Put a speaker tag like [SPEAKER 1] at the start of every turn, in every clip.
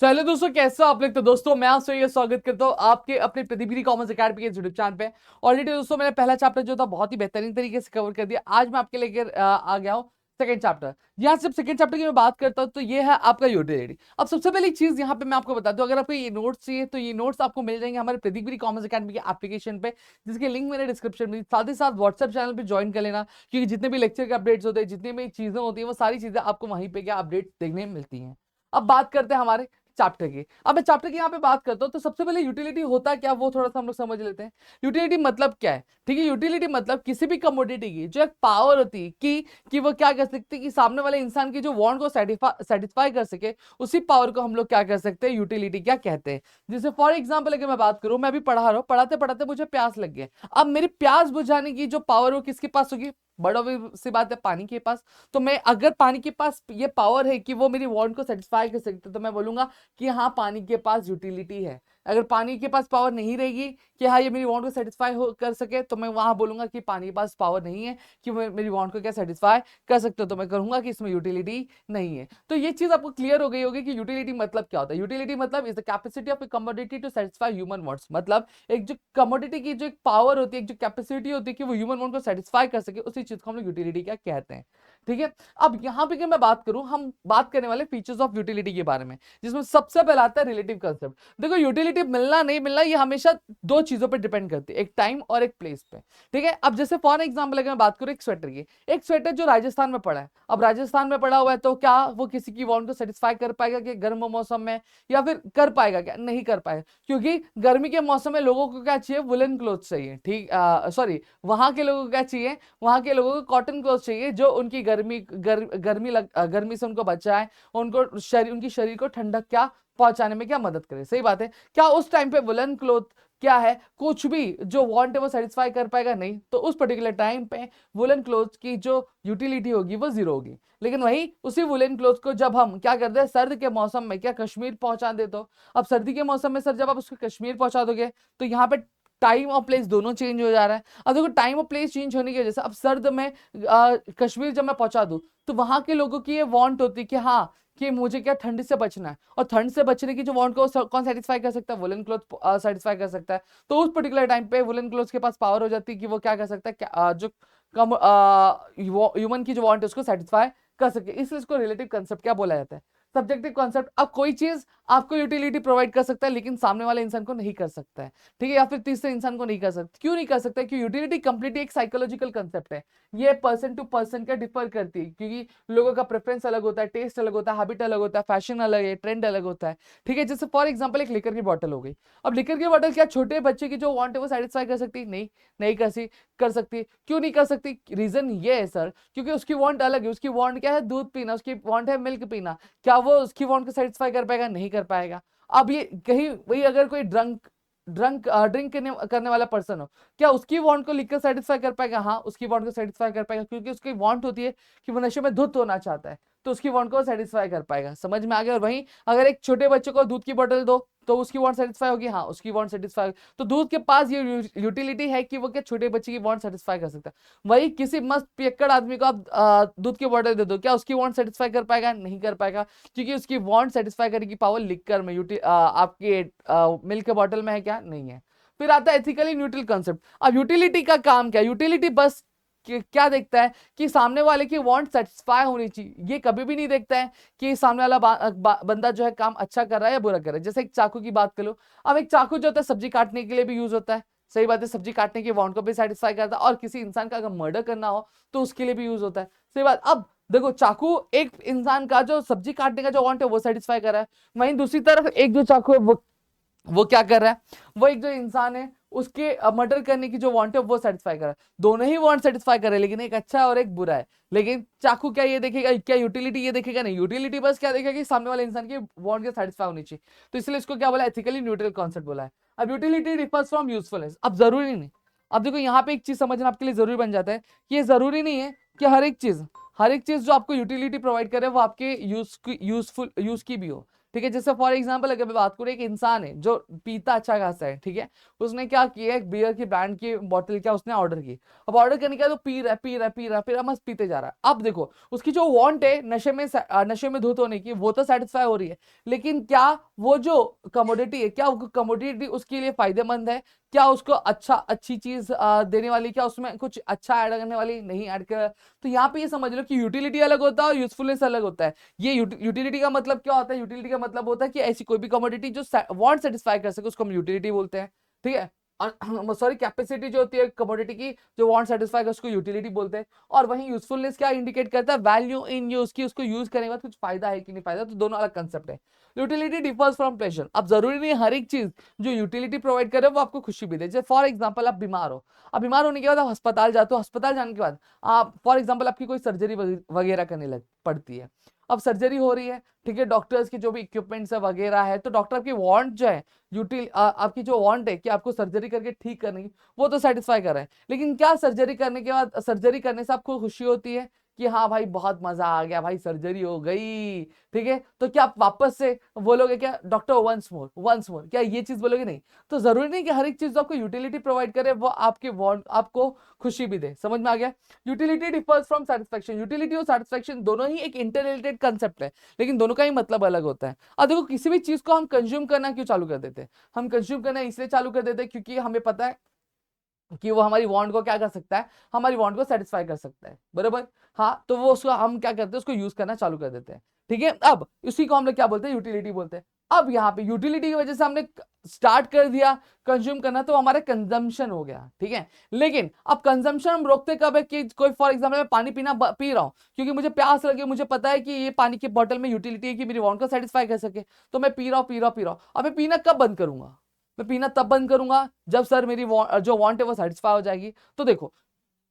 [SPEAKER 1] Hello दोस्तों, कैसे हो आप लोग। तो दोस्तों मैं आपसे ये स्वागत करता हूँ आपके अपने प्रतिबिधि कॉमर्स अकेडमी के यूट्यूब चैनल पे। ऑलरेडी दोस्तों मैंने पहला चैप्टर जो था बहुत ही बेहतरीन तरीके से कवर कर दिया। आज मैं आपके लेकर आ गया हूँ सेकंड चैप्टर। यहाँ से सेकंड चैप्टर की मैं बात करता हूँ तो ये है आपका यूटिलिटी। अब सबसे पहली चीज यहाँ पे मैं आपको बता दूं, अगर आपको ये नोट्स चाहिए तो ये नोट्स आपको मिल जाएंगे हमारे प्रतिबिधि कॉमर्स अकेडमी के एप्लीकेशन पे, जिसके लिंक मेरे डिस्क्रिप्शन में। साथ ही साथ व्हाट्सएप चैनल पे ज्वाइन कर लेना, क्योंकि जितने भी लेक्चर के अपडेट्स होते हैं, जितनी भी चीजें होती हैं, वो सारी चीजें आपको वहीं पे क्या अपडेट देखने मिलती हैं। अब बात करते हैं हमारे चैप्टर की। अब मैं चैप्टर की यहाँ पे बात करता हूँ तो सबसे पहले यूटिलिटी होता क्या वो थोड़ा सा हम लोग समझ लेते हैं। यूटिलिटी मतलब क्या है, ठीक है। यूटिलिटी मतलब किसी भी कमोडिटी की जो एक पावर होती है कि वो क्या कर सकती है कि सामने वाले इंसान की जो वांट को सेटिस्फाई कर सके, उसी पावर को हम लोग क्या कर सकते हैं, यूटिलिटी क्या कहते हैं। जैसे फॉर एग्जाम्पल अगर मैं बात करूं, मैं अभी पढ़ा रहा हूँ, पढ़ाते पढ़ाते मुझे प्यास लग गया। अब मेरी प्यास बुझाने की जो पावर वो किसके पास होगी, बड़ा सी बात है, पानी के पास। तो मैं अगर पानी के पास ये पावर है कि वो मेरी वांट को सेटिस्फाई कर सकते, तो मैं बोलूंगा कि हाँ पानी के पास यूटिलिटी है। अगर पानी के पास पावर नहीं रहेगी कि हाँ ये मेरी वांट को सेटिस्फाई कर सके, तो मैं वहां बोलूंगा कि पानी के पास पावर नहीं है कि मेरी वांट को क्या सेटिस्फाई कर सकते हो, तो मैं कहूंगा कि इसमें यूटिलिटी नहीं है। तो ये चीज आपको क्लियर हो गई होगी कि यूटिलिटी मतलब क्या होता है। यूटिलिटी मतलब is the capacity of a commodity to satisfy human wants. मतलब एक जो कमोडिटी की जो एक पावर होती है, एक जो कैपेसिटी होती है कि वो ह्यूमन वांट को सेटिस्फाई कर सके, उसी चीज को हम लोग यूटिलिटी क्या कहते हैं। ठीक है। अब यहाँ पे मैं बात करूं, हम बात करने वाले फीचर्स ऑफ यूटिलिटी के बारे में, जिसमें सबसे पहला आता है रिलेटिव कंसेप्ट। देखो यूटिलिटी मिलना नहीं मिलना ये हमेशा दो चीजों पर डिपेंड करती है, एक टाइम और एक प्लेस पे। ठीक है। अब जैसे फॉर एग्जांपल अगर मैं बात करूं एक स्वेटर की, एक स्वेटर जो राजस्थान में पड़ा है, अब राजस्थान में पड़ा हुआ है तो क्या वो किसी की वांट को सेटिस्फाई कर पाएगा कि गर्म मौसम में, या फिर कर पाएगा क्या, नहीं कर पाएगा। क्योंकि गर्मी के मौसम में लोगों को क्या चाहिए, वुलन क्लोथ चाहिए। ठीक, सॉरी, वहां के लोगों को क्या चाहिए, वहां के लोगों को कॉटन क्लोथ चाहिए जो उनकी गर्मी से उनको बचाए, उनको उनकी शरीर को ठंडक क्या पहुंचाने में क्या मदद करे। सही बात है। क्या उस टाइम पे वुलन क्लोथ क्या है, कुछ भी जो वांट है वो सेटिस्फाई कर पाएगा, नहीं। तो उस पर्टिकुलर टाइम पे वुलन क्लोथ की जो यूटिलिटी होगी वो जीरो होगी। लेकिन वही उसी वुलन क्लोथ को जब हम क्या करते हैं, सर्द के मौसम में क्या कश्मीर पहुंचा दे, तो अब सर्दी के मौसम में सर जब आप उसको कश्मीर पहुंचा दोगे, तो यहाँ पे टाइम और प्लेस दोनों चेंज हो जा रहा है। अब देखो टाइम और प्लेस चेंज होने की वजह से अब सर्द में कश्मीर जब मैं पहुंचा दूं, तो वहां के लोगों की ये वांट होती है कि हाँ कि मुझे क्या ठंड से बचना है, और ठंड से बचने की जो वांट को कौन सेटिस्फाई कर सकता है, वुलन क्लॉथ सेटिस्फाई कर सकता है। तो उस पर्टिकुलर टाइम पे वुलन क्लॉथ के पास पावर हो जाती है कि वो क्या कर सकता है, जो कम ह्यूमन की जो वांट है उसको सेटिस्फाई कर सके। इसलिए इसको रिलेटिव कंसेप्ट क्या बोला जाता है, सब्जेक्टिव कॉन्सेप्ट। अब कोई चीज आपको यूटिलिटी प्रोवाइड कर सकता है लेकिन सामने वाले इंसान को नहीं कर सकता है, ठीक है, या फिर तीसरे इंसान को नहीं कर सकता। क्यों नहीं कर सकता है, क्योंकि यूटिलिटी कंप्लीटली एक साइकोलॉजिकल कंसेप्ट है। ये पर्सन टू पर्सन का डिफर करती है, क्योंकि लोगों का प्रेफरेंस अलग होता है, टेस्ट अलग होता है, हैबिट अलग होता है, फैशन अलग है, ट्रेंड अलग होता है। ठीक है। जैसे फॉर एग्जाम्पल एक लिकर की बॉटल हो गई। अब लिकर की बॉटल क्या छोटे बच्चे की जो वांट है वो सेटिस्फाई कर सकती, नहीं, नहीं कर सकती। क्यों नहीं कर सकती, रीजन ये है सर, क्योंकि उसकी वांट अलग है। उसकी वांट क्या है, दूध पीना, उसकी वांट है मिल्क पीना। क्या वो उसकी वांट को सेटिस्फाई कर पाएगा, नहीं कर पाएगा। अब ये कहीं वही अगर कोई ड्रिंक करने वाला पर्सन हो, क्या उसकी वांट को लिखकर सेटिस्फाई कर पाएगा, हाँ उसकी वांट को सेटिस्फाई कर पाएगा, क्योंकि उसकी वांट होती है कि वो नशे में धुत होना चाहता है, तो उसकी वांट को सेटिस्फाई कर पाएगा। समझ में आ गया। और वहीं अगर एक छोटे बच्चे को दूध की बोतल दो तो उसकी वांट सेटिस्फाई होगी, हाँ उसकी वांट सेटिस्फाई। तो दूध के पास ये यूटिलिटी है कि वो क्या छोटे बच्चे की वांट सेटिस्फाई कर सकता है। वही किसी मस्त पियक्कड़ आदमी को आप दूध की बोतल दे दो, क्या उसकी वांट सेटिस्फाई कर पाएगा, नहीं कर पाएगा, क्योंकि उसकी वांट सेटिस्फाई करने की पावर लिक्कर में आपके मिल्क के बॉटल में है क्या, नहीं है। फिर आता है एथिकली न्यूट्रल कंसेप्ट। अब यूटिलिटी का काम क्या है, यूटिलिटी बस क्या देखता है कि सामने वाले की वांट सेटिस्फाई होनी चाहिए। ये कभी भी नहीं देखता है कि सामने वाला बंदा जो है काम अच्छा कर रहा है या बुरा कर रहा है। जैसे एक चाकू की बात कर लो, अब एक चाकू जो होता है सब्जी काटने के लिए भी यूज होता है। सही बात है, सब्जी काटने की वांट को भी सेटिस्फाई करता है, और किसी इंसान का अगर मर्डर करना हो तो उसके लिए भी यूज होता है। सही बात। अब देखो चाकू एक इंसान का जो सब्जी काटने का जो वांट है वो सेटिस्फाई कर रहा है, वहीं दूसरी तरफ एक जो चाकू है वो क्या कर रहा है, वो एक जो इंसान है उसके मर्डर करने की जो वांट है वो सेटिस्फाई कर रहा है। दोनों ही वांट सेटिस्फाई कर रहे हैं, लेकिन एक अच्छा है और एक बुरा है। लेकिन चाकू क्या ये देखेगा, क्या यूटिलिटी ये देखेगा, नहीं। यूटिलिटी बस क्या देखेगा कि सामने वाले इंसान की वांट के सेटिस्फाई होनी चाहिए। तो इसलिए इसको क्या बोला, एथिकली न्यूट्रल कॉन्सेप्ट बोला है। अब यूटिलिटी डिफर्स फ्रॉम यूजफुलनेस। अब जरूरी नहीं, अब देखो यहाँ पे एक चीज समझना आपके लिए जरूरी बन जाता है कि ये जरूरी नहीं है कि हर एक चीज जो आपको यूटिलिटी प्रोवाइड करे वो आपके यूज की भी हो। ठीक है। जैसे फॉर एग्जांपल अगर मैं बात करूं, एक इंसान है जो पीता अच्छा खासा है, ठीक है, उसने क्या किया, एक बियर की ब्रांड की बोतल क्या उसने ऑर्डर की। अब ऑर्डर करने के बाद तो पी रहा मस्त पीते जा रहा है। अब देखो उसकी जो वांट है नशे में धुत होने की, वो तो सेटिस्फाई हो रही है, लेकिन क्या वो जो कमोडिटी है क्या वो कमोडिटी उसके लिए फायदेमंद है, क्या उसको अच्छी चीज देने वाली, क्या उसमें कुछ अच्छा ऐड करने वाली, नहीं ऐड कर। तो यहाँ पे ये समझ लो कि यूटिलिटी अलग होता है और यूजफुलनेस अलग होता है। ये यूटिलिटी का मतलब क्या होता है, यूटिलिटी का मतलब होता है कि ऐसी कोई भी कमोडिटी जो वांट सेटिस्फाई कर सके उसको हम यूटिलिटी बोलते हैं, ठीक है। सॉरी, कैपेसिटी जो होती है कमोडिटी की जो वांट सेटिस्फाई कर उसको यूटिलिटी बोलते हैं। और वहीं यूजफुलनेस क्या इंडिकेट करता है, वैल्यू इन यूज की, उसको यूज करने के बाद कुछ फायदा है कि नहीं फायदा, तो दोनों अलग कंसेप्ट है। Utility differs from pleasure. अब जरूरी नहीं हर एक चीज जो यूटिलिटी प्रोवाइड करे वो आपको खुशी भी दे। जैसे फॉर एग्जांपल आप बीमार हो, अब बीमार होने के बाद आप अस्पताल जाते हो, अस्पताल जाने के बाद आप फॉर एग्जांपल आपकी कोई सर्जरी वगैरह करने लग पड़ती है। अब सर्जरी हो रही है, ठीक है, डॉक्टर्स की जो भी इक्विपमेंट्स है वगैरह है, तो डॉक्टर आपकी वांट जो है आपकी जो वांट है कि आपको सर्जरी करके ठीक करने की, वो तो सेटिस्फाई कर रहे हैं। लेकिन क्या सर्जरी करने के बाद, सर्जरी करने से आपको खुशी होती है कि हाँ भाई बहुत मजा आ गया भाई सर्जरी हो गई, ठीक है, तो क्या आप वापस से बोलोगे क्या doctor once more once more, क्या ये चीज बोलोगे? नहीं। तो जरूरी नहीं कि हर एक चीज जो आपको यूटिलिटी प्रोवाइड करे वो आपके वांट आपको खुशी भी दे। समझ में आ गया? Utility differs from satisfaction. Utility और सेटिस्फेक्शन दोनों ही एक इंटर रिलेटेड कंसेप्ट है, लेकिन दोनों का ही मतलब अलग होता है। अब देखो किसी भी चीज को हम कंज्यूम करना क्यों चालू कर देते हैं? हम कंज्यूम करना इसलिए चालू कर देते हैं क्योंकि हमें पता है कि वो हमारी वांट को क्या कर सकता है, हमारी वांट को सेटिस्फाई कर सकता है, बरोबर। हाँ, तो वो उसको हम क्या करते हैं, उसको यूज करना चालू कर देते हैं, ठीक है। अब उसी को हम लोग क्या बोलते हैं, यूटिलिटी बोलते हैं। अब यहाँ पे यूटिलिटी की वजह से हमने स्टार्ट कर दिया कंज्यूम करना, तो हमारा कंजम्पशन हो गया, ठीक है। लेकिन अब कंजम्पशन हम रोकते कब है कि कोई फॉर एग्जाम्पल मैं पानी पी रहा हूँ क्योंकि मुझे प्यास लगी, मुझे पता है कि ये पानी की बोतल में यूटिलिटी है कि मेरी वांट को सेटिस्फाई कर सके, तो मैं पी रहा हूँ पी रहा हूँ पी रहा हूँ। अब मैं पीना कब बंद करूंगा? मैं पीना तब बंद करूंगा जब सर मेरी जो वांट है वो सेटिस्फाई हो जाएगी। तो देखो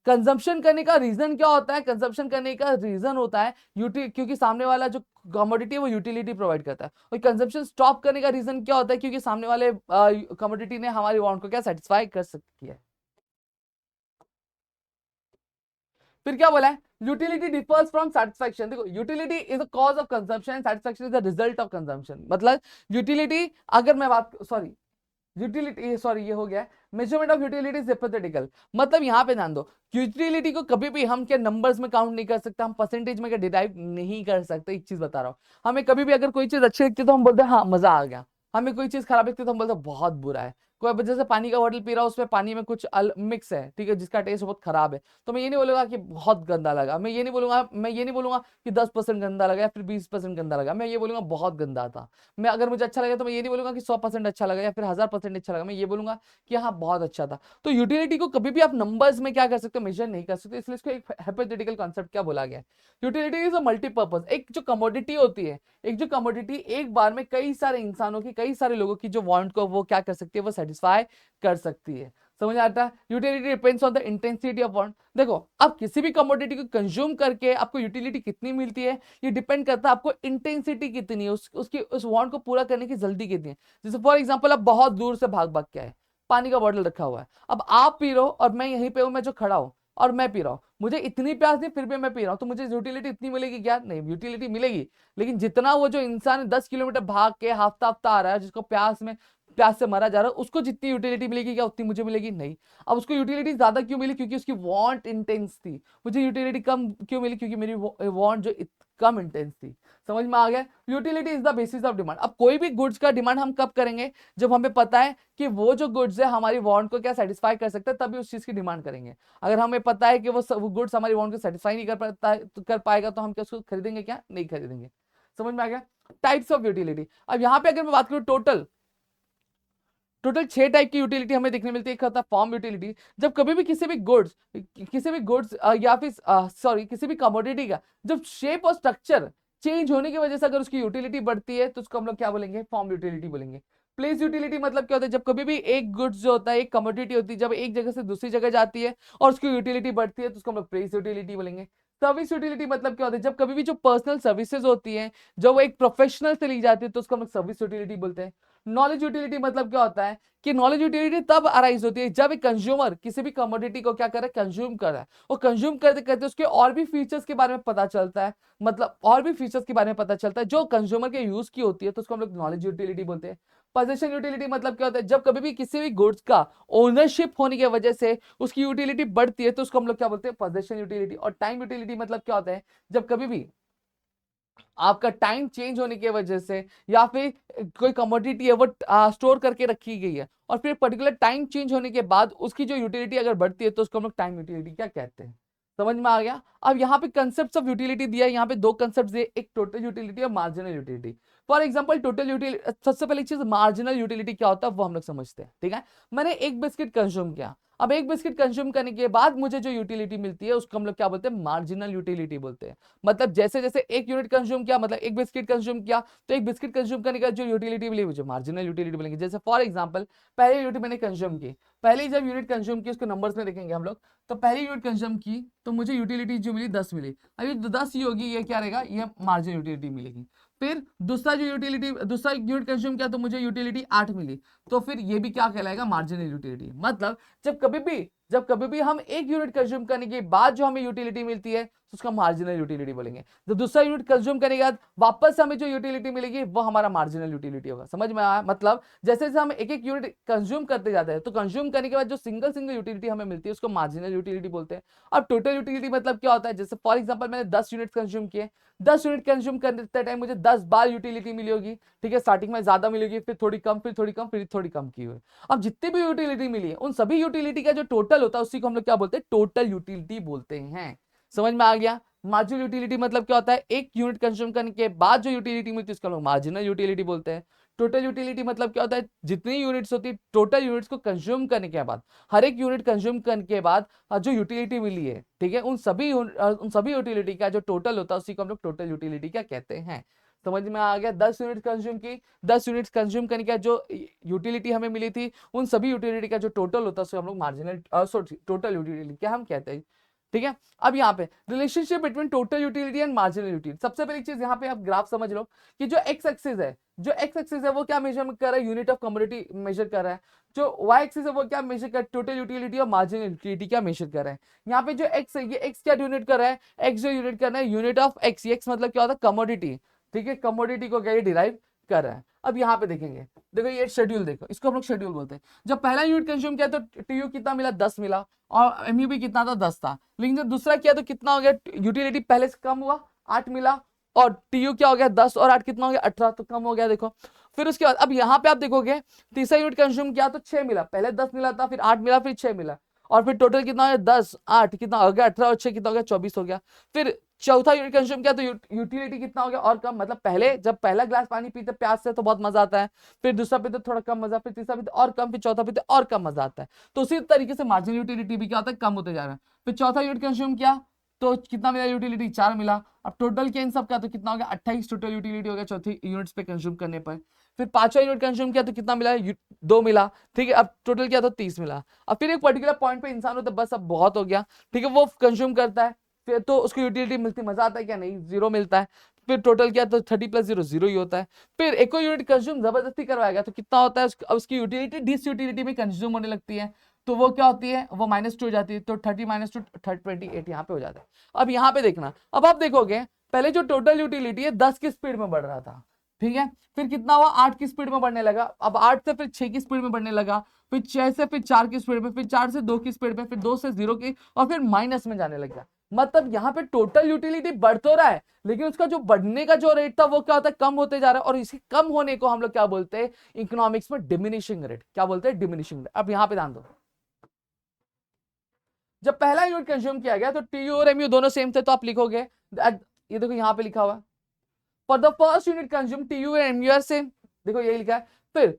[SPEAKER 1] कंजम्पशन करने का रीजन क्या होता है, कंजम्पशन करने का रीजन होता है क्योंकि सामने वाला जो कमोडिटी है वो यूटिलिटी प्रोवाइड करता है। और कंजम्पशन स्टॉप करने का रीजन क्या होता है, क्योंकि सामने वाले कमोडिटी ने हमारी वांट को क्या सेटिस्फाई कर सकती है। फिर क्या बोला है, यूटिलिटी डिफर्स फ्रॉम सेटिस्फैक्शन। देखो utility is a cause of consumption, satisfaction is the result of consumption. मतलब यूटिलिटी, अगर मैं बात सॉरी यूटिलिटी सॉरी ये हो गया मेजरमेंट ऑफ यूटिलिटी इज हिपोथेटिकल। मतलब यहाँ पे ध्यान दो, यूटिलिटी को कभी भी हम क्या नंबर्स में काउंट नहीं कर सकते, हम परसेंटेज में क्या डिराइव नहीं कर सकते। एक चीज बता रहा हूँ, हमें कभी भी अगर कोई चीज अच्छी लगती है तो हम बोलते हैं हाँ मजा आ गया, हमें कोई चीज खराब लगती है तो हम बोलते हैं बहुत बुरा है। कोई वजह से पानी का बॉटल पी रहा हूँ उसमें पानी में कुछ मिक्स है, ठीक है, जिसका टेस्ट बहुत खराब है, तो मैं ये नहीं बोलूंगा कि बहुत गंदा लगा, मैं ये नहीं बोलूंगा कि 10% गंदा लगा या फिर 20% गंदा लगा, मैं ये बोलूंगा बहुत गंदा था। मैं अगर मुझे अच्छा लगा तो मैं ये नहीं बोलूंगा कि 100% अच्छा लगा या फिर 1000% अच्छा लगा, मैं ये बोलूंगा कि हाँ बहुत अच्छा था। तो यूटिलिटी को कभी भी आप नंबर्स में क्या कर सकते हो, मेजर नहीं कर सकते, इसलिए इसको एक हाइपोथेटिकल कॉन्सेप्ट क्या बोला गया है। Utility is a multipurpose. एक जो कमोडिटी होती है, एक जो कमोडिटी एक बार में कई सारे इंसानों की, कई सारे लोगों की जो वांट को वो क्या कर सकती है, वो सेटिस्फाई कर सकती है। समझ आता है? Utility depends on the intensity of want. देखो अब किसी भी कमोडिटी को कंज्यूम करके आपको यूटिलिटी कितनी मिलती है, ये डिपेंड करता है आपको इंटेंसिटी कितनी है, उसकी उस वांट को पूरा करने की जल्दी कितनी है। जैसे फॉर एग्जांपल आप बहुत दूर से भाग भाग के आए, पानी का बॉटल रखा हुआ है, अब आप पी रहे हो और मैं यहीं पे हूं, मैं जो खड़ा हूं और मैं पी रहा हूं, मुझे इतनी प्यास नहीं फिर भी मैं पी रहा हूं, तो मुझे यूटिलिटी इतनी मिलेगी क्या? नहीं, यूटिलिटी मिलेगी, लेकिन जितना वो जो इंसान 10 किलोमीटर भाग के हफ्ता हफ्ता आ रहा है, जिसको प्यास से मरा जा रहा है, उसको जितनी यूटिलिटी मिलेगी क्या उतनी मुझे मिलेगी? नहीं। अब उसको यूटिलिटी ज्यादा क्यों मिली? क्योंकि उसकी वांट इंटेंस थी। मुझे यूटिलिटी कम क्यों मिली? क्योंकि मेरी वांट जो कम इंटेंस थी। समझ में आ गया? Utility is the basis of demand. अब कोई भी गुड्स का डिमांड हम कब करेंगे? जब हमें पता है कि वो जो गुड्स है हमारी वांट को क्या सेटिस्फाई कर सकता है, तभी उस चीज की डिमांड करेंगे। अगर हमें पता है कि वो गुड्स हमारी वांट को सेटिस्फाई नहीं कर पाएगा, तो हम क्या उसको खरीदेंगे? क्या नहीं खरीदेंगे। समझ में आ गया? Types of utility. अब यहाँ पे अगर मैं बात करूं टोटल टोटल 6 टाइप की यूटिलिटी हमें देखने मिलती है। एक होता है फॉर्म यूटिलिटी। जब कभी भी किसी भी गुड्स या फिर सॉरी किसी भी कमोडिटी का जब शेप और स्ट्रक्चर चेंज होने की वजह से अगर उसकी यूटिलिटी बढ़ती है तो उसको हम लोग क्या बोलेंगे? फॉर्म यूटिलिटी बोलेंगे। प्लेस यूटिलिटी मतलब क्या होता है? जब कभी भी एक गुड्स जो होता है, एक कमोडिटी होती है, जब एक जगह से दूसरी जगह जाती है और उसकी यूटिलिटी बढ़ती है तो उसको हम लोग प्लेस यूटिलिटी बोलेंगे। सर्विस यूटिलिटी मतलब क्या होता है? जब कभी भी जो पर्सनल सर्विसेज होती हैं, जो वो एक प्रोफेशनल से ली जाती है, तो उसको हम लोग सर्विस यूटिलिटी बोलते हैं। नॉलेज यूटिलिटी मतलब क्या होता है कि नॉलेज यूटिलिटी तब अराइज होती है जब एक कंज्यूमर किसी भी कमोडिटी को क्या कर रहा है? कंज्यूम कर रहा है। और कंज्यूम करते करते उसके और भी फीचर्स के बारे में पता चलता है, मतलब और भी फीचर्स के बारे में पता चलता है जो कंज्यूमर के यूज की होती है, तो उसको हम लोग नॉलेज यूटिलिटी बोलते हैं। पोजेशन यूटिलिटी मतलब क्या होता है? जब कभी भी किसी भी गुड्स का ओनरशिप होने की वजह से उसकी यूटिलिटी बढ़ती है, तो उसको हम लोग क्या बोलते हैं? Possession utility. और टाइम यूटिलिटी मतलब क्या होता है? जब कभी भी आपका टाइम चेंज होने की वजह से, या फिर कोई कमोडिटी है वो स्टोर करके रखी गई है और फिर पर्टिकुलर टाइम चेंज होने के बाद उसकी जो यूटिलिटी अगर बढ़ती है तो उसको हम लोग टाइम यूटिलिटी क्या कहते हैं। समझ में आ गया। अब यहाँ पे कंसेप्ट ऑफ यूटिलिटी दिया है, यहाँ पे दो कंसेप्ट दिए, एक टोटल यूटिलिटी और marginal utility. For example total utility, सबसे पहली चीज मार्जिनल यूटिलिटी क्या होता है वो हम लोग समझते हैं। ठीक है, मैंने एक बिस्किट कंज्यूम किया, अब एक बिस्किट कंज्यूम करने के बाद मुझे जो यूटिलिटी मिलती है उसको हम लोग क्या बोलते हैं, मार्जिनल यूटिलिटी बोलते हैं। मतलब जैसे जैसे एक यूनिट कंज्यूम किया, मतलब एक बिस्किट कंज्यूम किया, तो एक बिस्किट कंज्यूम करने का जो यूटिलिटी मिली मुझे मार्जिनल यूटिलिटी मिलेगी। जैसे फॉर एग्जांपल पहली यूनिट मैंने कंज्यूम की, पहली जब यूनिट कंज्यूम की उसको नंबर्स में देखेंगे हम लोग, तो पहली यूनिट कंज्यूम की तो मुझे यूटिलिटी जो मिली 10 मिली। अभी 10 ही होगी, ये क्या रहेगा, ये मार्जिनल यूटिलिटी मिलेगी। फिर दूसरा यूनिट कंज्यूम किया तो मुझे यूटिलिटी 8 मिली, तो फिर ये भी क्या कहलाएगा, मार्जिनल यूटिलिटी। मतलब जब कभी भी हम एक यूनिट कंज्यूम करने के बाद जो हमें यूटिलिटी मिलती है तो उसका मार्जिनल यूटिलिटी बोलेंगे। जब दूसरा यूनिट कंज्यूम करने के बाद वापस हमें जो यूटिलिटी मिलेगी वो हमारा मार्जिनल यूटिलिटी होगा। समझ में आया। मतलब जैसे जैसे हम एक एक यूनिट कंज्यूम करते जाते हैं तो कंज्यूम करने के बाद जो सिंगल यूटिलिटी हमें मिलती है उसको मार्जिनल यूटिलिटी बोलते हैं। अब टोटल यूटिलिटी मतलब क्या होता है, जैसे फॉर एग्जांपल मैंने 10 यूनिट कंज्यूम किए, 10 यूनिट कंज्यूम करते टाइम मुझे 10 बार यूटिलिटी मिली होगी। ठीक है, स्टार्टिंग में ज्यादा मिलेगी, फिर थोड़ी कम, फिर थोड़ी कम, फिर थोड़ी कम की हुई। अब जितनी भी यूटिलिटी मिली है उन सभी यूटिलिटी का जो टोटल होता है उसी को हम लोग क्या बोलते हैं, टोटल यूटिलिटी बोलते हैं। समझ में आ गया। मार्जिनल यूटिलिटी मतलब क्या होता है, एक यूनिट कंज्यूम करने के बाद जो यूटिलिटी मिलती है उसको हम लोग मार्जिनल यूटिलिटी बोलते हैं। टोटल यूटिलिटी मतलब क्या होता है, जितनी यूनिट्स होती है टोटल यूनिट्स को कंज्यूम करने के बाद, हर एक यूनिट कंज्यूम करने के बाद जो यूटिलिटी मिली है, ठीक है, उन सभी यूटिलिटी का जो टोटल होता है उसी को हम लोग टोटल यूटिलिटी क्या कहते हैं। समझ में आ गया। 10 यूनिट कंज्यूम की, 10 यूनिट कंज्यूम करने का जो यूटिलिटी हमें मिली थी उन सभी यूटिलिटी का जो टोटल होता है उसको हम लोग मार्जिनल टोटल यूटिलिटी क्या हम कहते हैं। ठीक है, अब यहाँ पे relationship between total utility and marginal utility. सबसे पहली चीज यहाँ पे आप ग्राफ समझ लो कि जो एक्स एक्सिस है वो क्या मेजर कर रहा है, यूनिट ऑफ कमोडिटी मेजर कर रहा है। जो वाई एक्सिस है वो क्या मेजर कर, टोटल यूटिलिटी और मार्जिनल यूटिलिटी क्या मेजर कर रहा है। यहाँ पे जो एक्स है ये एक्स क्या यूनिट कर रहा है, एक्स जो यूनिट कर रहा है यूनिट ऑफ एक्स, एक्स मतलब क्या होता है, कमोडिटी। ठीक है, कमोडिटी को क्या ये डिराइव कर रहा है। अब यहाँ पे देखेंगे, देखो ये शेड्यूल देखो, इसको हम लोग शेड्यूल बोलते हैं। जब पहला यूनिट कंज्यूम किया तो टीयू कितना मिला, 10 मिला, और एमयू भी कितना था, 10 था। लेकिन जब दूसरा किया तो कितना हो गया, यूटिलिटी पहले से कम हुआ, 8 मिला, और टीयू क्या हो गया, 10 और 8 कितना हो गया, 18, तो कम हो गया। देखो फिर उसके बाद अब यहाँ पे आप देखोगे तीसरा यूनिट कंज्यूम किया तो 6 मिला, पहले 10 मिला था, फिर 8 मिला, फिर 6 मिला, और फिर टोटल कितना हो गया, 10 8 कितना हो गया, 18 और 6 कितना हो गया, 24 हो गया। फिर चौथा यूनिट कंज्यूम किया तो यूटिलिटी कितना हो गया, और कम। मतलब पहले जब पहला ग्लास पानी पीते प्यास से तो बहुत मजा आता है, फिर दूसरा पीते थोड़ा कम मजा, फिर तीसरा पीते और कम, फिर चौथा पीते और कम मजा आता है। तो उसी तरीके से मार्जिनल यूटिलिटी भी क्या होता है, कम होते जा रहा है। फिर चौथा यूनिट कंज्यूम किया तो कितना मिला, यूटिलिटी 4 मिला। अब टोटल क्या इन सब का तो कितना हो गया, 28 टोटल यूटिलिटी हो गया चौथी यूनिट्स पे कंज्यूम करने पर। फिर पांचवा यूनिट कंज्यूम किया तो कितना मिला, 2 मिला। ठीक है, अब टोटल किया तो 30 मिला। अब फिर एक पर्टिकुलर पॉइंट पे इंसान होता है बस अब बहुत हो गया, ठीक है, वो कंज्यूम करता है, फिर तो उसको यूटिलिटी मिलती, मजा आता है क्या, नहीं, 0 मिलता है। फिर टोटल किया तो 30 + 0 0 ही होता है। फिर एक यूनिट कंज्यूम जबरदस्ती करवाएगा तो कितना होता है, उसकी यूटिलिटी डिस यूटिलिटी में कंज्यूम होने लगती है, तो वो क्या होती है, वो -2 हो जाती है, तो 30 - 2 28 यहाँ पे हो जाता है। अब यहाँ पे देखना, अब आप देखोगे पहले जो टोटल यूटिलिटी है 10 की स्पीड में बढ़ रहा था, ठीक है, फिर कितना हुआ, 8 की स्पीड में बढ़ने लगा, अब 8 से फिर 6 की स्पीड में बढ़ने लगा, फिर 6 से फिर 4 की स्पीड में, फिर 4 से 2 की स्पीड में, फिर 2 से 0 की, और फिर माइनस में जाने लग गया। मतलब यहाँ पे टोटल यूटिलिटी बढ़ तो रहा है लेकिन उसका जो बढ़ने का जो रेट था वो क्या होता है, कम होते जा रहा है, और इसी कम होने को हम लोग क्या बोलते हैं इकोनॉमिक्स में, डिमिनिशिंग रेट। क्या बोलते हैं, डिमिनिशिंग रेट। अब यहाँ पे ध्यान दो, जब पहला यूनिट कंज्यूम किया गया तो टीयू और एमयू दोनों सेम थे, तो आप लिखोगे ये देखो यहाँ पे लिखा हुआ, for the first unit consume TU and MU are same, देखो यही लिखा है। फिर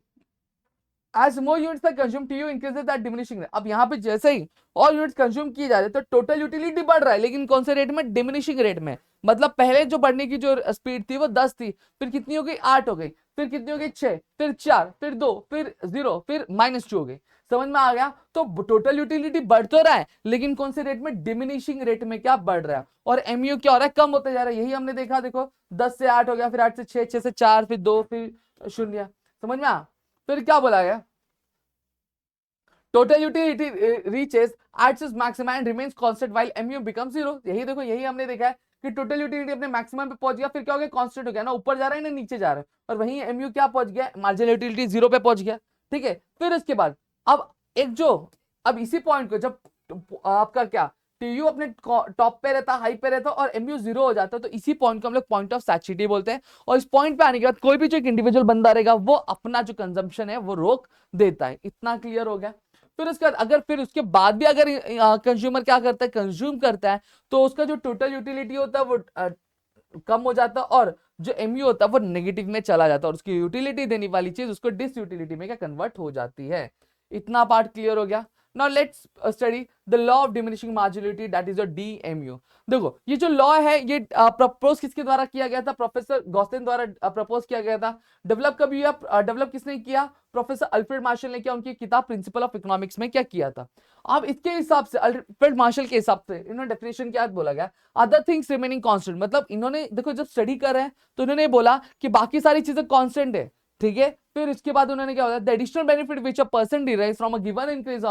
[SPEAKER 1] as more units are consumed TU increases at diminishing rate। अब यहाँ पे जैसे ही और यूनिट्स कंज्यूम किए जा रहे हैं तो टोटल यूटिलिटी बढ़ रहा है, लेकिन कौन से रेट में, डिमिनिशिंग रेट में। मतलब पहले जो बढ़ने की जो स्पीड थी वो 10 थी, फिर कितनी हो गई, 8 हो गई, फिर कितनी हो गई, 6, फिर 4, फिर 2, फिर 0, फिर -2 हो गई। समझ में आ गया। तो टोटल यूटिलिटी बढ़ तो रहा है लेकिन कौन से रेट में, डिमिनिशिंग रेट में क्या बढ़ रहा है, और एमयू क्या हो रहा है, कम होते जा रहा है। यही हमने देखा, देखो 10 से 8 हो गया, फिर 8 से 6, 6 से 4, फिर 2, फिर 0। समझ में आ। फिर क्या बोला गया, total utility reaches at its maximum and remains constant while MU become 0। यही देखो, यही हमने देखा है कि टोटल यूटिलिटी अपने मैक्सिमम पे पहुंच गया, फिर क्या हो गया, कांस्टेंट हो गया ना, ऊपर जा रहा है ना नीचे जा रहा है, और वहीं एमयू क्या पहुंच गया, मार्जिनल यूटिलिटी 0 पे पहुंच गया। ठीक है, फिर इसके बाद अब एक जो, अब इसी पॉइंट को जब आपका क्या टीयू अपने टॉप पे रहता, हाई पे रहता और एमयू जीरो हो जाता है, तो इसी पॉइंट को हम लोग पॉइंट ऑफ सैचुरेटी बोलते हैं। और इस पॉइंट पे आने के बाद कोई भी जो एक इंडिविजुअल बंदा रहेगा वो अपना जो कंजम्पशन है वो रोक देता है। इतना क्लियर हो गया। फिर उसके बाद अगर फिर उसके बाद भी अगर कंज्यूमर क्या करता है, कंज्यूम करता है, तो उसका जो टोटल यूटिलिटी होता है वो कम हो जाता है और जो एमयू होता है वो नेगेटिव में चला जाता है और उसकी यूटिलिटी देने वाली चीज उसको डिस यूटिलिटी में क्या कन्वर्ट हो जाती है। इतना पार्ट क्लियर हो गया। Now let's study the law of diminishing marginality, that is your DMU. देखो ये जो लॉ है ये प्रपोज किसके द्वारा किया गया था, प्रोफेसर गॉसेन द्वारा प्रपोज किया गया था। डेवलप कभी हुआ, डेवलप किसने किया, प्रोफेसर अल्फ्रेड मार्शल ने किया, उनकी किताब प्रिंसिपल ऑफ इकोनॉमिक्स में क्या किया था। अब इसके हिसाब से अल्फ्रेड मार्शल के हिसाब से इन्होंने डेफिनेशन क्या बोला गया, अदर थिंग्स रिमेनिंग कांस्टेंट, मतलब इन्होंने देखो जब स्टडी कर रहे हैं तो इन्होंने बोला कि बाकी सारी चीजें कांस्टेंट है, ठीक है। फिर इसके बाद उन्होंने क्या बोला, the additional benefit which a person derives from a given increase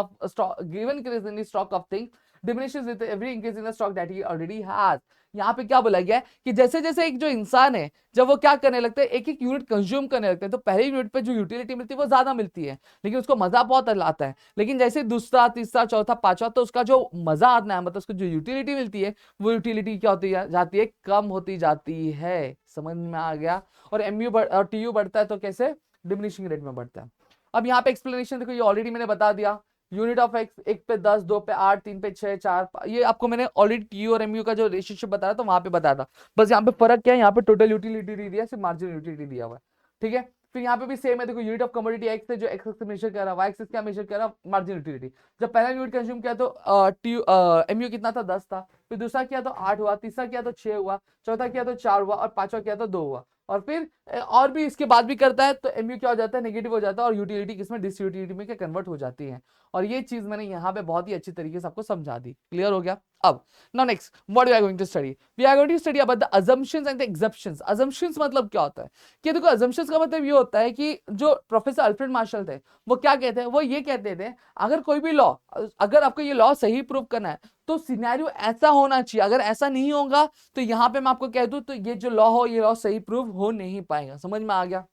[SPEAKER 1] in the stock of thing diminishes with every increase in the stock that he already has. यहाँ पे क्या बोला गया है कि जैसे जैसे एक जो इंसान है जब वो क्या करने लगता है, एक एक यूनिट कंज्यूम करने लगते हैं, तो पहले यूनिट पे जो यूटिलिटी मिलती है वो ज्यादा मिलती है, लेकिन उसको मजा बहुत आता है। लेकिन जैसे दूसरा तीसरा चौथा पांचवा, तो उसका जो मजा आता है, मतलब उसको जो यूटिलिटी मिलती है वो यूटिलिटी क्या होती जाती है, कम होती जाती है। समझ में आ गया। और एमयू और टीयू बढ़ता है तो कैसे, डिमिनिशिंग रेट में बढ़ता है। अब यहाँ पे एक्सप्लेनेशन देखो, ये ऑलरेडी मैंने बता दिया। यूनिट ऑफ एक्स, एक पे 10, दो पे 8, तीन पे 6, 4, ये आपको मैंने ऑलरेडी टीयू और एमयू का जो रिलेशनशिप बताया तो वहां पे बताया था। बस यहाँ पे फर्क क्या है, यहाँ पे टोटल यूटिलिटी नहीं दिया, सिर्फ मार्जिनल यूटिलिटी दिया हुआ है, ठीक है। फिर यहाँ पे भी सेम है, देखो यूनिट ऑफ कमोडिटी एक्स है, जो एक्स से मेजर कर रहा है, वाई एक्सिस क्या मेजर कर रहा है, मार्जिनल यूटिलिटी। जब पहला यूनिट कंज्यूम किया तो एमयू कितना था, 10 था। फिर दूसरा किया तो 8 हुआ, तीसरा किया तो 6 हुआ, चौथा किया तो 4 हुआ और पांचवा किया तो 2 हुआ। और फिर और भी इसके बाद भी करता है तो एमयू क्या हो जाता है, नेगेटिव हो जाता है और यूटिलिटी किसमें, डिस यूटिलिटी में क्या कन्वर्ट हो जाती है। और ये चीज मैंने यहाँ पे बहुत ही अच्छी तरीके से आपको समझा दी। क्लियर हो गया। अब now next what we are going to study, we are going to study about the assumptions and the exceptions. Assumptions मतलब क्या होता है कि देखो, अजम्पशंस का मतलब ये होता है कि जो प्रोफेसर अल्फ्रेड मार्शल थे वो क्या कहते हैं, वो ये कहते थे अगर कोई भी लॉ, अगर आपको ये लॉ सही प्रूव करना है तो सिनेरियो ऐसा होना चाहिए, अगर ऐसा नहीं होगा तो यहाँ पे मैं आपको कह दूं तो ये जो लॉ हो, ये लॉ सही प्रूव हो नहीं पाएगा। समझ में आ गया।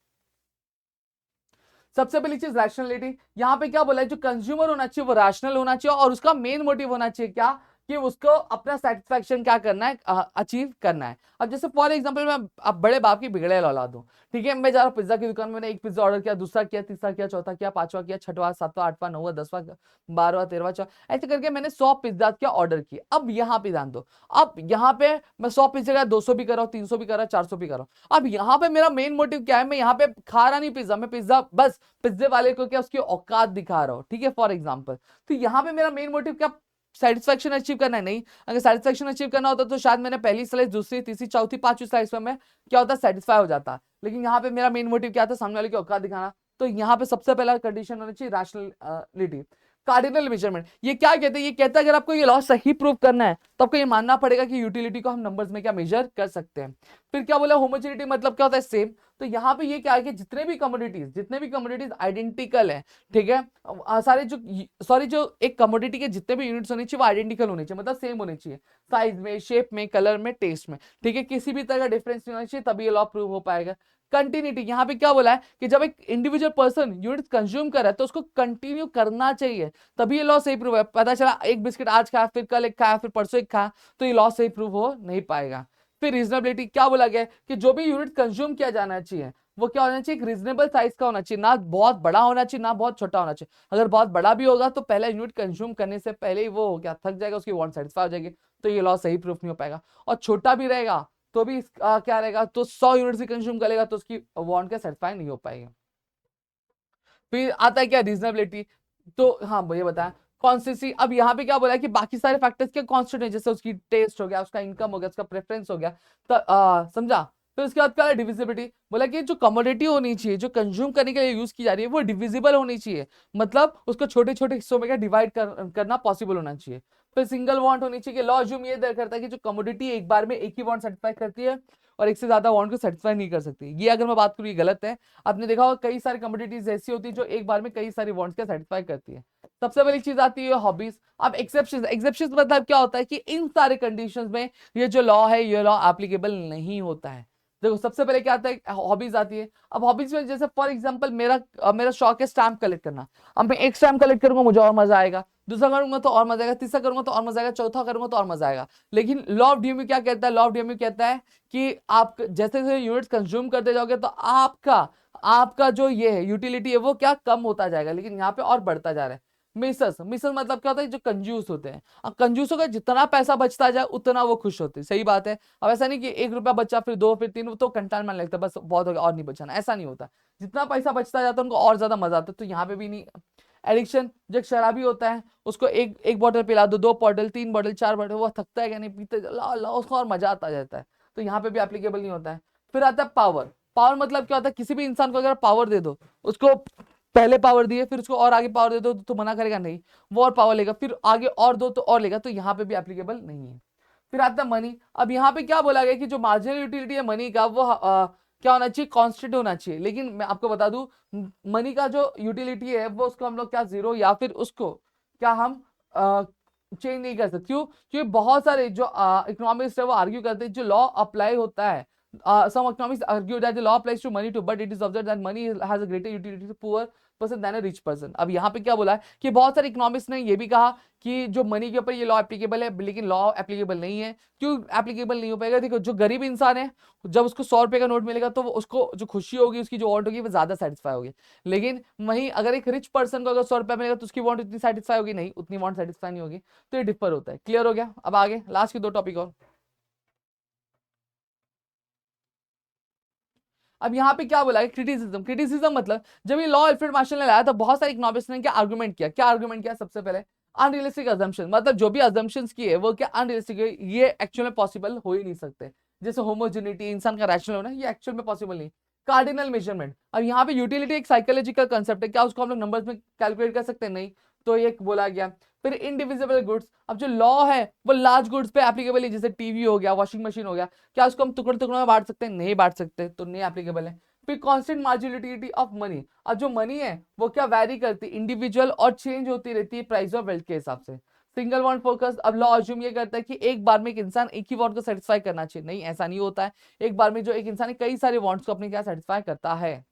[SPEAKER 1] सबसे पहली चीज रैशनलिटी, यहाँ पे क्या बोला है, जो कंज्यूमर होना चाहिए वो रैशनल होना चाहिए और उसका मेन मोटिव होना चाहिए क्या, कि उसको अपना सेटिस्फैक्शन क्या करना है, अचीव करना है। अब जैसे फॉर एग्जांपल मैं अब बड़े बाप की बिगड़े औलाद हूं, ठीक है, मैं जा रहा हूँ पिज्जा की दुकान में, मैंने एक पिज्जा ऑर्डर किया, दूसरा किया, तीसरा किया, चौथा किया, पांचवा किया, छठवां, सातवां, आठवां, नौवां, 10वां, 12वां, 13वां, ऐसे करके मैंने 100 पिज्जा क्या ऑर्डर किए। अब यहाँ पे ध्यान दो, अब यहाँ पे मैं 100 पिज्जा का 200 भी कर रहा हूँ, 300 भी कर रहा हूँ, 400 भी कर रहा हूँ। अब यहाँ पे मेरा मेन मोटिव क्या है, मैं यहाँ पे खा रहा नहीं पिज्जा, मैं पिज्जा बस पिज्जे वाले को क्या उसकी औकात दिखा रहा हूँ, ठीक है, फॉर एग्जाम्पल। तो यहाँ पे मेरा मेन मोटिव क्या, सेटिस्फैक्शन अचीव करना है, नहीं। अगर सेटिस्फैक्शन अचीव करना होता तो शायद मैंने पहली स्लाइस, दूसरी, तीसरी, चौथी, पांचवी स्लाइस में मैं क्या होता, सेटिस्फाई हो जाता। लेकिन यहाँ पे मेरा मेन मोटिव क्या था, सामने वाले की औकात दिखाना। तो यहाँ पे सबसे पहला कंडीशन होनी चाहिए रैशनलिटी। कार्डिनल मेजरमेंट, ये क्या कहते हैं, ये कहता है अगर आपको ये लॉ सही प्रूव करना है तो आपको ये मानना पड़ेगा कि यूटिलिटी को हम नंबर्स में क्या मेजर कर सकते हैं। फिर क्या बोला, होमोजेनिटी मतलब क्या होता है, सेम। तो यहाँ पे ये क्या है कि जितने भी कमोडिटीज आइडेंटिकल है, ठीक है, सारे जो सॉरी जो एक कमोडिटी के जितने भी यूनिट्स होने चाहिए वो आइडेंटिकल होने चाहिए, मतलब सेम होने चाहिए, साइज में, शेप में, कलर में, टेस्ट में, ठीक है, किसी भी तरह का डिफरेंस नहीं होना चाहिए, तभी ये लॉ प्रूव हो पाएगा। कंटिन्यूटी, यहाँ पे क्या बोला है कि जब एक इंडिविजुअल पर्सन यूनिट कंज्यूम कर रहा है तो उसको कंटिन्यू करना चाहिए, तभी ये लॉ सही प्रूव है। पता चला एक बिस्किट आज खाया, फिर कल एक खाया, फिर परसों एक खाया, तो ये लॉ सही प्रूव हो नहीं पाएगा। फिर रीजनेबिलिटी, क्या बोला गया कि जो भी यूनिट कंज्यूम किया जाना चाहिए वो क्या होना चाहिए, एक रीजनेबल साइज का होना चाहिए, ना बहुत बड़ा होना चाहिए ना बहुत छोटा होना चाहिए। अगर बहुत बड़ा भी होगा तो पहला यूनिट कंज्यूम करने से पहले ही वो क्या थक जाएगा, उसकी वांट सेटिस्फाई हो जाएगी, तो ये लॉ सही प्रूफ नहीं हो पाएगा। और छोटा भी रहेगा तो भी क्या रहेगा, तो 100 यूनिट से कंज्यूम करेगा तो उसकी वांट क्या सेटिस्फाई नहीं हो पाएगी। फिर आता है क्या, रीजनेबिलिटी। तो हाँ ये बताया। कॉन्स्टेंसी, अब यहाँ पे क्या बोला है कि बाकी सारे फैक्टर्स के कांस्टेंट है, जैसे उसकी टेस्ट हो गया, उसका इनकम हो गया, उसका प्रेफरेंस हो गया, तो समझा। फिर उसके बाद क्या है, डिविजिबिलिटी, बोला कि जो कमोडिटी होनी चाहिए, जो कंज्यूम करने के लिए यूज की जा रही है वो डिविजिबल होनी चाहिए, मतलब उसको छोटे छोटे हिस्सों में क्या डिवाइड करना पॉसिबल होना चाहिए। फिर सिंगल वांट होनी चाहिए, लॉ अज्यूम ये करता है कि जो कमोडिटी एक बार में एक ही वांट सेटिस्फाई करती है और एक से ज्यादा वांट को सेटिस्फाई नहीं कर सकती। ये अगर मैं बात करूँ ये गलत है। आपने देखा होगा कई सारी कमोडिटीज ऐसी होती है जो एक बार में कई सारी वांट्स का सेटिस्फाई करती है। सबसे पहली चीज आती है हॉबीज। अब एक्सेप्शंस मतलब क्या होता है कि इन सारे कंडीशंस में ये जो लॉ है ये लॉ एप्लीकेबल नहीं होता है। देखो सबसे पहले क्या आता है, हॉबीज आती है। अब हॉबीज में जैसे फॉर एग्जांपल मेरा शौक है स्टैम्प कलेक्ट करना। अब मैं एक स्टैम्प कलेक्ट करूंगा मुझे और मजा आएगा, दूसरा करूंगा तो और मजा आएगा, तीसरा करूंगा तो और मजा आएगा, चौथा करूंगा तो और मजा आएगा। लेकिन लॉ ऑफ डीएमयू क्या कहता है? लॉ ऑफ डीएमयू कहता है कि आप जैसे जैसे यूनिट्स कंज्यूम करते जाओगे तो आपका आपका जो ये है यूटिलिटी है वो क्या कम होता जाएगा, लेकिन यहाँ पे और बढ़ता जा रहा है। मिसस मिसस मतलब क्या होता है? जो कंजूस होते हैं। अब कंजूसों का जितना पैसा बचता जाए उतना वो खुश होते हैं, सही बात है। अब ऐसा नहीं कि 1 रुपया बचा फिर 2 फिर 3 तो कंटाइनमेंट लगता है, बस बहुत हो गया और नहीं बचाना, ऐसा नहीं होता। जितना पैसा बचता जाता है उनको और ज्यादा मजा आता है। तो यहाँ पे भी नहीं। एडिक्शन, जो एक शराबी होता है उसको एक एक बॉटल पिला दो, 2 बॉटल 3 बॉटल 4 बॉटल, वो थकता है क्या नहीं, पीते ला ला उसको और मजा आता जाता है। तो यहाँ पे भी एप्लीकेबल नहीं होता है। फिर आता है पावर। पावर मतलब क्या होता है? किसी भी इंसान को अगर पावर दे दो, उसको पहले पावर दिए फिर उसको और आगे पावर दे दो तो मना करेगा नहीं, वो और पावर लेगा, फिर आगे और दो तो और लेगा, तो यहाँ पे भी एप्लीकेबल नहीं है। फिर आता है मनी। अब यहाँ पे क्या बोला गया कि जो मार्जिनल यूटिलिटी है मनी का वो क्या होना चाहिए? कांस्टेंट होना चाहिए। लेकिन मैं आपको बता दूं मनी का जो यूटिलिटी है वो उसको हम लोग क्या जीरो या फिर उसको क्या हम चेंज नहीं कर सकते। क्यों? क्योंकि बहुत सारे जो इकोनॉमिस्ट है वो आर्ग्यू करते हैं जो लॉ अप्लाई होता है, some economists argue that the law applies to money too, but it is observed that money has a greater utility to poor person than a rich person। अब यहाँ पे क्या बोला है कि बहुत सारे इकोनॉमिस्ट ने ये भी कहा कि जो मनी के ऊपर ये लॉ एप्लीकेबल है, लेकिन लॉ एप्लीकेबल नहीं है। क्यों एप्लीकेबल नहीं हो पाएगा? देखो, जो गरीब इंसान है जब उसको 100 रुपए का नोट मिलेगा तो उसको जो खुशी होगी, उसकी जो वांट होगी वो ज्यादा सेटिस्फाई होगी। लेकिन वहीं अगर एक रिच पर्सन को अगर 100 रुपया मिलेगा तो उसकी वांट उतनी सेटिस्फाई होगी नहीं, उतनी वांट सेटिस्फाई नहीं होगी। तो ये डिफर होता है। क्लियर हो गया? अब आगे लास्ट के 2 टॉपिक और। अब यहाँ पे क्या बोला है? क्रिटिसिज्म। क्रिटिसिज्म मतलब जब ये लॉ अल्फ्रेड मार्शल ने लाया तो बहुत सारे इकोनॉमिस्ट ने क्या आर्गुमेंट किया? क्या आर्गुमेंट किया? सबसे पहले अनरियलिस्टिक अजम्पशन, मतलब जो भी अजम्पशंस किए वो क्या अनरियलिस्टिक है, ये एक्चुअल में पॉसिबल हो ही नहीं सकते। जैसे होमोजेनिटी, इंसान का रैशनल होना, ये एक्चुअल में पॉसिबल नहीं। Cardinal measurement. अब यहाँ पे यूटिलिटी एक साइकोलॉजिकल कंसेप्ट है, क्या उसको हम लोग नंबर्स में कैलकुलेट कर सकते हैं? नहीं। तो ये बोला गया। फिर इनडिविजिबल गुड्स। अब जो लॉ है वो लार्ज गुड्स पे एप्लीकेबल है, जैसे टीवी हो गया, वॉशिंग मशीन हो गया, क्या उसको हम टुकड़े टुकड़ों में बांट सकते हैं? नहीं बांट सकते, तो नहीं एप्लीकेबल है। फिर कांस्टेंट मार्जिनलिटी ऑफ मनी। अब जो मनी है वो क्या वैरी करती है? इंडिविजुअल और चेंज होती रहती है प्राइस ऑफ वेल्थ के हिसाब से। Single want focus. अब लॉ अज्यूम ये करता है कि एक बार में एक इंसान एक ही वांट को सेटिस्फाई करना चाहिए। नहीं, ऐसा नहीं होता है। एक बार में जो एक इंसान है कई सारे वांट्स को अपने क्या सेटिस्फाई करता है।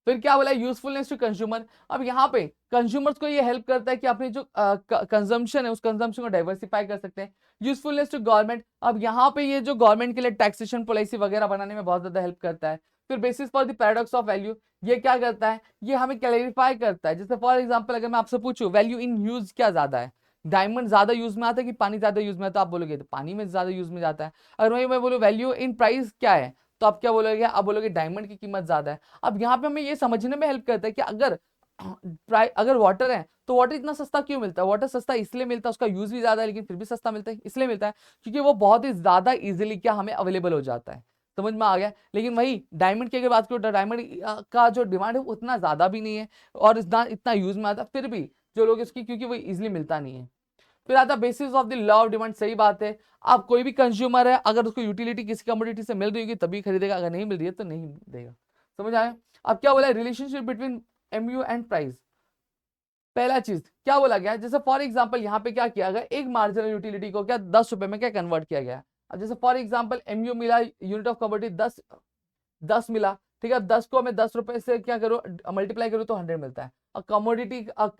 [SPEAKER 1] फिर क्या बोला? Usefulness to consumer. अब यहाँ पे कंज्यूमर्स को ये हेल्प करता है कि अपनी जो कंजम्पशन है उस कंजम्पशन को डाइवर्सिफाई कर सकते हैं। Usefulness to government. अब यहाँ पे ये जो गवर्नमेंट के लिए टैक्सेशन पॉलिसी वगैरह बनाने में बहुत ज्यादा हेल्प करता है। फिर basis for the paradox of value. ये क्या करता है? ये हमें क्लैरिफाई करता है। जैसे फॉर एग्जाम्पल अगर मैं आपसे पूछूं वैल्यू इन यूज क्या ज्यादा है, डायमंड ज्यादा यूज में आता है कि पानी ज्यादा यूज में आता है? आप बोलोगे तो पानी में ज्यादा यूज में जाता है। अगर वही मैं बोलूं वैल्यू इन प्राइस क्या है, तो आप क्या बोलोगे? आप बोलोगे डायमंड की कीमत ज्यादा है। अब यहाँ पे हमें ये समझने में हेल्प करता है कि अगर वाटर है तो वाटर इतना सस्ता क्यों मिलता है? वाटर सस्ता इसलिए मिलता है, उसका यूज भी ज्यादा है लेकिन फिर भी सस्ता मिलता है, इसलिए मिलता है क्योंकि वो बहुत ही ज्यादा इजीली क्या हमें अवेलेबल हो जाता है। समझ में आ गया? लेकिन वही डायमंड की अगर बात करो तो डायमंड का जो डिमांड है उतना ज्यादा भी नहीं है और इतना इतना यूज में आता है, फिर भी जो लोग इसकी क्योंकि वो इजिली मिलता नहीं है। फिर आता basis of the law of demand. सही बात है। आप कोई भी कंज्यूमर है, अगर उसको यूटिलिटी किसी कमोडिटी से मिल रही होगी तभी खरीदेगा, अगर नहीं मिल रही है तो नहीं देगा। समझ आया? अब क्या बोला? Relationship between MU and price. पहला चीज क्या बोला गया? जैसे फॉर एग्जांपल यहाँ पे क्या किया गया? एक मार्जिनल यूटिलिटी को क्या 10 रुपए में क्या कन्वर्ट किया गया। अब जैसे फॉर एग्जांपल एमयू मिला, यूनिट ऑफ कमोडिटी 10 मिला, ठीक है। 10 को मैं 10 रुपए से क्या करूँ मल्टीप्लाई करूँ तो 100 मिलता है। और कमोडिटी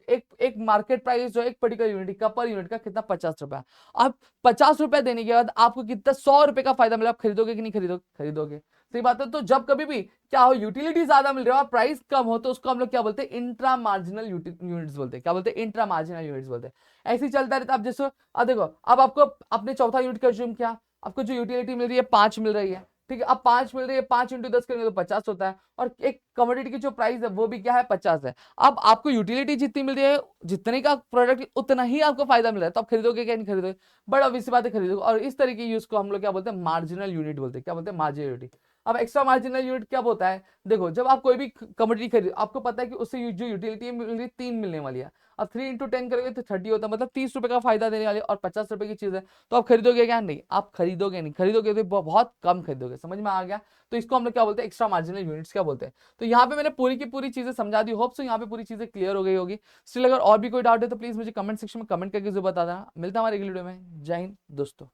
[SPEAKER 1] एक एक मार्केट प्राइस जो एक पर्टिकुलर यूनिट का पर यूनिट का कितना 50 रुपया। अब 50 रुपया देने के बाद आपको कितना 100 रुपए का फायदा मिला, आप खरीदोगे कि नहीं खरीदोगे? खरीदोगे। सही बात है। तो जब कभी भी क्या हो यूटिलिटी ज्यादा मिल रही हो और प्राइस कम हो तो उसको हम लोग क्या बोलते हैं? इंट्रा मार्जिनल यूनिट्स बोलते हैं। क्या बोलते हैं? इंट्रा मार्जिनल यूनिट्स बोलते हैं। ऐसे ही चलता रहता है। अब जैसे अब देखो, अब आपको अपने चौथा यूनिट कंज्यूम किया, आपको जो यूटिलिटी मिल रही है 5 मिल रही है, ठीक है। अब 5 मिल रही है, 5 × 10 करेंगे तो 50 होता है। और एक कमोडिटी की जो प्राइस है वो भी क्या है? 50 है। अब आपको यूटिलिटी जितनी मिल रही है, जितने का प्रोडक्ट उतना ही आपको फायदा मिल रहा है, तो आप खरीदोगे क्या? नहीं खरीदोगे? बट ऑब्वियस बात है खरीदोगे। और इस तरीके यूज को हम लोग क्या बोलते हैं? मार्जिनल यूनिट बोलते हैं। क्या बोलते हैं? Marginal unit. अब एक्स्ट्रा मार्जिनल यूनिट क्या होता है? देखो, जब आप कोई भी कमोडिटी खरीद, आपको पता है कि उससे जो यूटिलिटी मिल रही है 3 मिलने वाली है। अब 3 × 10 करोगे तो 30 होता है, मतलब 30 रुपए का फायदा देने वाले और 50 रुपए की चीज है, तो आप खरीदोगे क्या? नहीं, आप खरीदोगे नहीं। खरीदोगे तो बहुत कम खरीदोगे। समझ में आ गया? तो इसको हम लोग क्या बोलते हैं? एक्स्ट्रा मार्जिनल यूनिट्स क्या बोलते हैं। तो यहाँ पे मैंने पूरी की पूरी चीजें समझा दी। होप सो यहाँ पे पूरी चीजें क्लियर हो गई होगी। स्टिल अगर और भी कोई डाउट है तो प्लीज मुझे कमेंट सेक्शन में कमेंट करके जरूर बता देना। मिलता है हमारे अगली वीडियो में। जय हिंद दोस्तों।